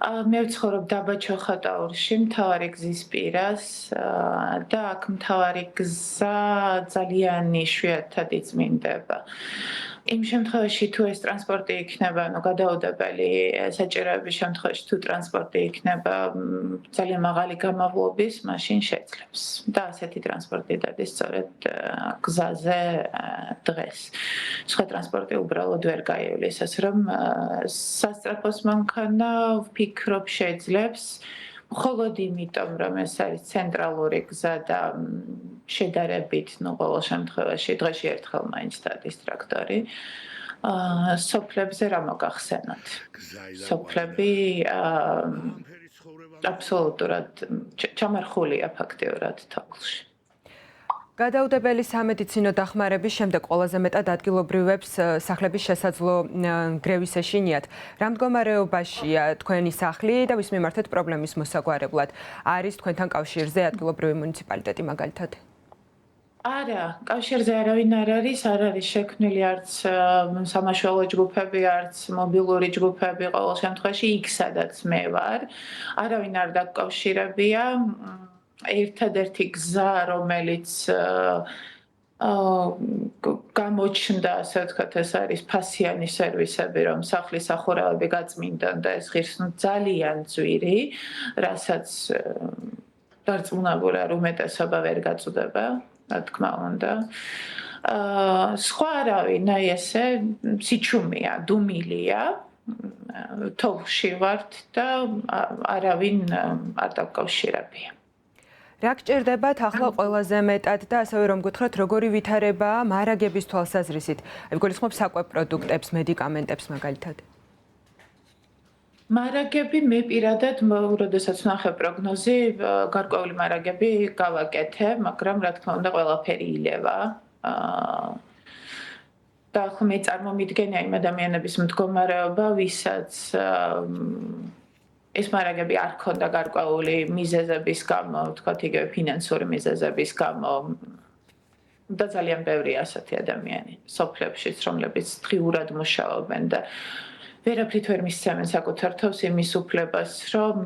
მე ვცხოვრობ დაბა ჩოხატაურში, მთავარი გზის პირას და აქ მთავარი გზა ძალიან იშვიათად იწმინდება. იმ შემთხვევაში თუ ეს ტრანსპორტი იქნება, გადაუდებელი საჭიროების შემთხვევაში თუ ტრანსპორტი იქნება ძალიან მაღალი გამავლობის, მაშინ შეძლებს. და ასეთი ტრანსპორტი დადის სწორედ გზაზე დღეს. სხვა ტრანსპორტი უბრალოდ ვერ გაივლის, რომ სასწრაფოს მანქანა ვფიქრობ შეძლებს, მხოლოდ იმიტომ, რომ ეს არის ცენტრალური გზა და შედარებით, ყოველ შემთხვევაში დღეში ერთხელ მაინც დადის ტრაქტორი. სოფლებზე რა მოგახსენოთ? სოფლები აბსოლუტურად ჩამარხულია ფაქტიურად თოვლში. გადაუდებელი სამედიცინო დახმარების შემდეგ ყველაზე მეტად ადგილობრივებს სახლების შესაძლო გრევის ეშინიათ. რა მდგომარეობაშია თქვენი სახლი და ვის მიმართეთ პრობლემის მოსაგვარებლად? არის თქვენთან კავშირზე ადგილობრივი მუნიციპალიტეტი მაგალითად? არა, კავშირზე არავინ არ არის შექმნილი არც სამაშველო ჯგუფები, არც მობილური ჯგუფები, ყოველ შემთხვევაში იქ სადაც მე ვარ. არავინ არ დაკავშირებია. ერთადერთი გზა, რომელიც გამოჩნდა, ასე ვთქვათ, ეს არის ფასიანი სერვისები, რომ სახლის სახურავები გაწმინდონ და ეს ღირს ძალიან ძვირი, რასაც დარწმუნებული არ უმეტესობა ვერ გაწუდება, რა თქმა უნდა. სხვა არავინ, ესე სიჩუმეა, დუმილია. თოვლში ვართ და არავინ არ დაკავშირებია. რა გჭირდებათ ახლა ყველაზე მეტად და ასევე რომ გითხრათ როგორი ვითარებაა მარაგების თვალსაზრისით? აი გულისხმობ საკვებ პროდუქტებს, მედიკამენტებს მაგალითად. მარაგები მე პირადად, როდესაც ვნახე პროგნოზი, გარკვეული მარაგები გავაკეთე, მაგრამ რა თქმა უნდა ყველაფერი ილევა. და ახლა მე წარმომიდგენია იმ ადამიანების მდგომარეობა, ვისაც ეს მარაგები არ ქონდა გარკვეული მიზეზების გამო, ვთქვათ იგივე ფინანსური მიზეზების გამო და ძალიან ბევრი ასეთი ადამიანი სოფლებშიც, რომლებიც დღიურად მუშაობენ და ვერაფრით ვერ მისცემენ საკუთარ თავს იმის უფლებას, რომ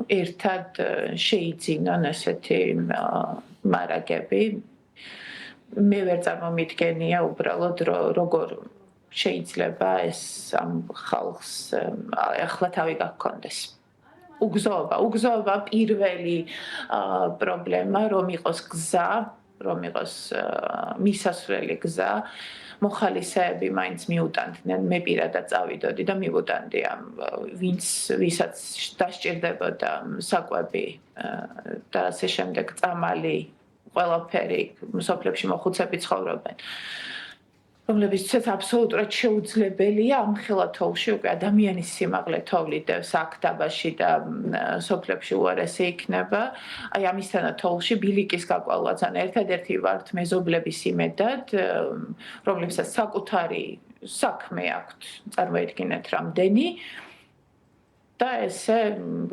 ერთად შეიძინონ ესეთი მარაგები. მე ვერ წარმომიდგენია უბრალოდ როგორ შეიძლება ეს ამ ხალხს ახლა თავი გაქონდეს. უგზოობა პირველი პრობლემა, რომ იყოს გზა, რომ იყოს მისასვლელი გზა, მოხალისეები მაინც მიუტანდნენ, მე პირადად წავიდოდი და მივუტანდი ამ ვისაც დასჭირდებოდა საკვები და ასე შემდეგ წამალი, ყველაფერი სოფლებში მოხუცები ცხოვრობენ. რომლებიცაც აბსოლუტურად შეუძლებელია ამხელა თოვლში უკვე ადამიანის სიმაღლე თოვლიდევს აქ დაბაში და სოფლებში უარესი იქნება. აი ამისთანა თოვლში ბილიკის გაკვალვაც ან ერთადერთი ვართ მეზობლების იმედად, რომლებსაც საკუთარი საქმე აქვთ, წარმოიდგინეთ რამდენი და ესე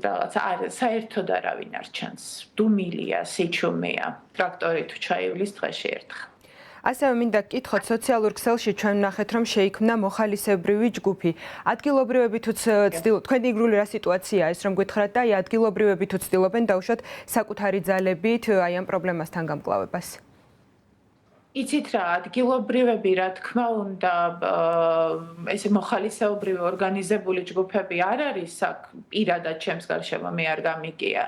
რაღაც საერთოდ არავინ არ ჩანს. დუმილია, სიჩუმეა, ტრაქტორი თუ ჩაივლის დღეში ერთხელ. ასევე მინდა გკითხოთ, სოციალურ ქსელში ჩვენ ვნახეთ, რომ შეიქმნა მოხალისებრივი ჯგუფი. ადგილობრივები თუ თქვენი იგრული რა სიტუაციაა ეს რომ გითხრათ და აი ადგილობრივები თუ ცდილობენ დაუშვათ საკუთარი ძალებით აი ამ პრობლემასთან გამკლავებას? იცით რა, ადგილობრივები რა თქმა უნდა ესე მოხალისეობრივი ორგანიზებული ჯგუფები არ არის აქ პირადად ჩემს გარშემო მე არ გამიგია.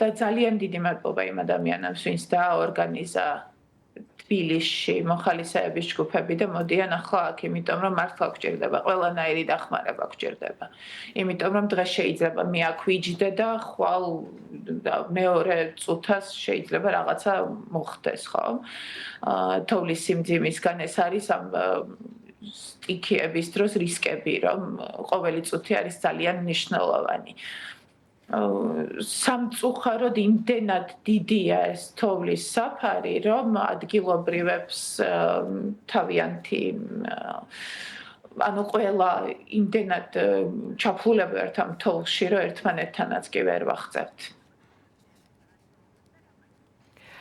და ძალიან დიდი მადლობა იმ ადამიანებს, ვინც დააორგანიზა თბილისში მოხალისეების ჯგუფები და მოდიან ახლა აქ, იმიტომ რომ მართლა გვჭირდება, ყველანაირი დახმარება გვჭირდება. იმიტომ რომ დღეს შეიძლება მე აქ ვიჯდე და ხვალ მეორე წუთას შეიძლება რაღაცა მოხდეს, ხო? თოვლის სიმძიმისგან ეს არის ამ სტიქიების დროს რისკები, რომ ყოველი წუთი არის ძალიან მნიშვნელოვანი. სამწუხაროდ იმდენად დიდია ეს თოვლის საფარი, რომ ადგილობრივებს თავიანთი ანუ ყველა იმდენად ჩაფულები ვართ ამ თოვლში, რომ ერთმანეთთანაც კი ვერ ვახცევთ.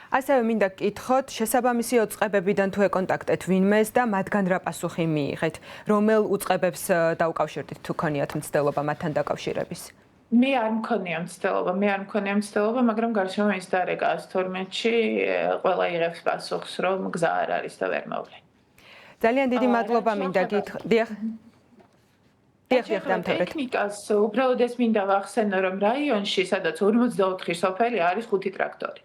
ასევე მინდა გკითხოთ, შესაბამისი უწყებებიდან თუ ეკონტაქტეთ ვინმეს და მათგან რა პასუხი მიიღეთ? რომელ უწყებებს დაუკავშირდით თუ ქონიათ მცდელობა მათთან დაკავშირების? მე არ მქონია მცდელობა, მაგრამ გარშემო ის დარეკა 112-ში ყველა იღებს პასუხს, რომ გზა არ არის და ვერ მოვლენ. ძალიან დიდი მადლობა მინდა გითხრათ. დიახ. დიახ, დამთავრეთ. ტექნიკას უბრალოდ ეს მინდა ვახსენო, რომ რაიონში, სადაც 44 სოფელი არის 5 ტრაქტორი.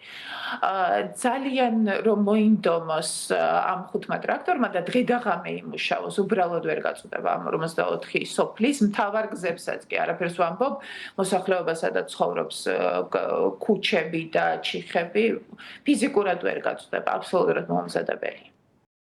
ძალიან რომ მოინდომოს ამ 5 ტრაქტორმა და დღე და ღამე იმუშაოს, უბრალოდ ვერ გაწუდება ამ 44 სოფლის მთავარ გზებსაც კი არაფერს ვამბობ, მოსახლეობა სადაც ცხოვრობს ქუჩები და ჩიხები, ფიზიკურად ვერ გაწუდება, აბსოლუტურად მომზადებელი.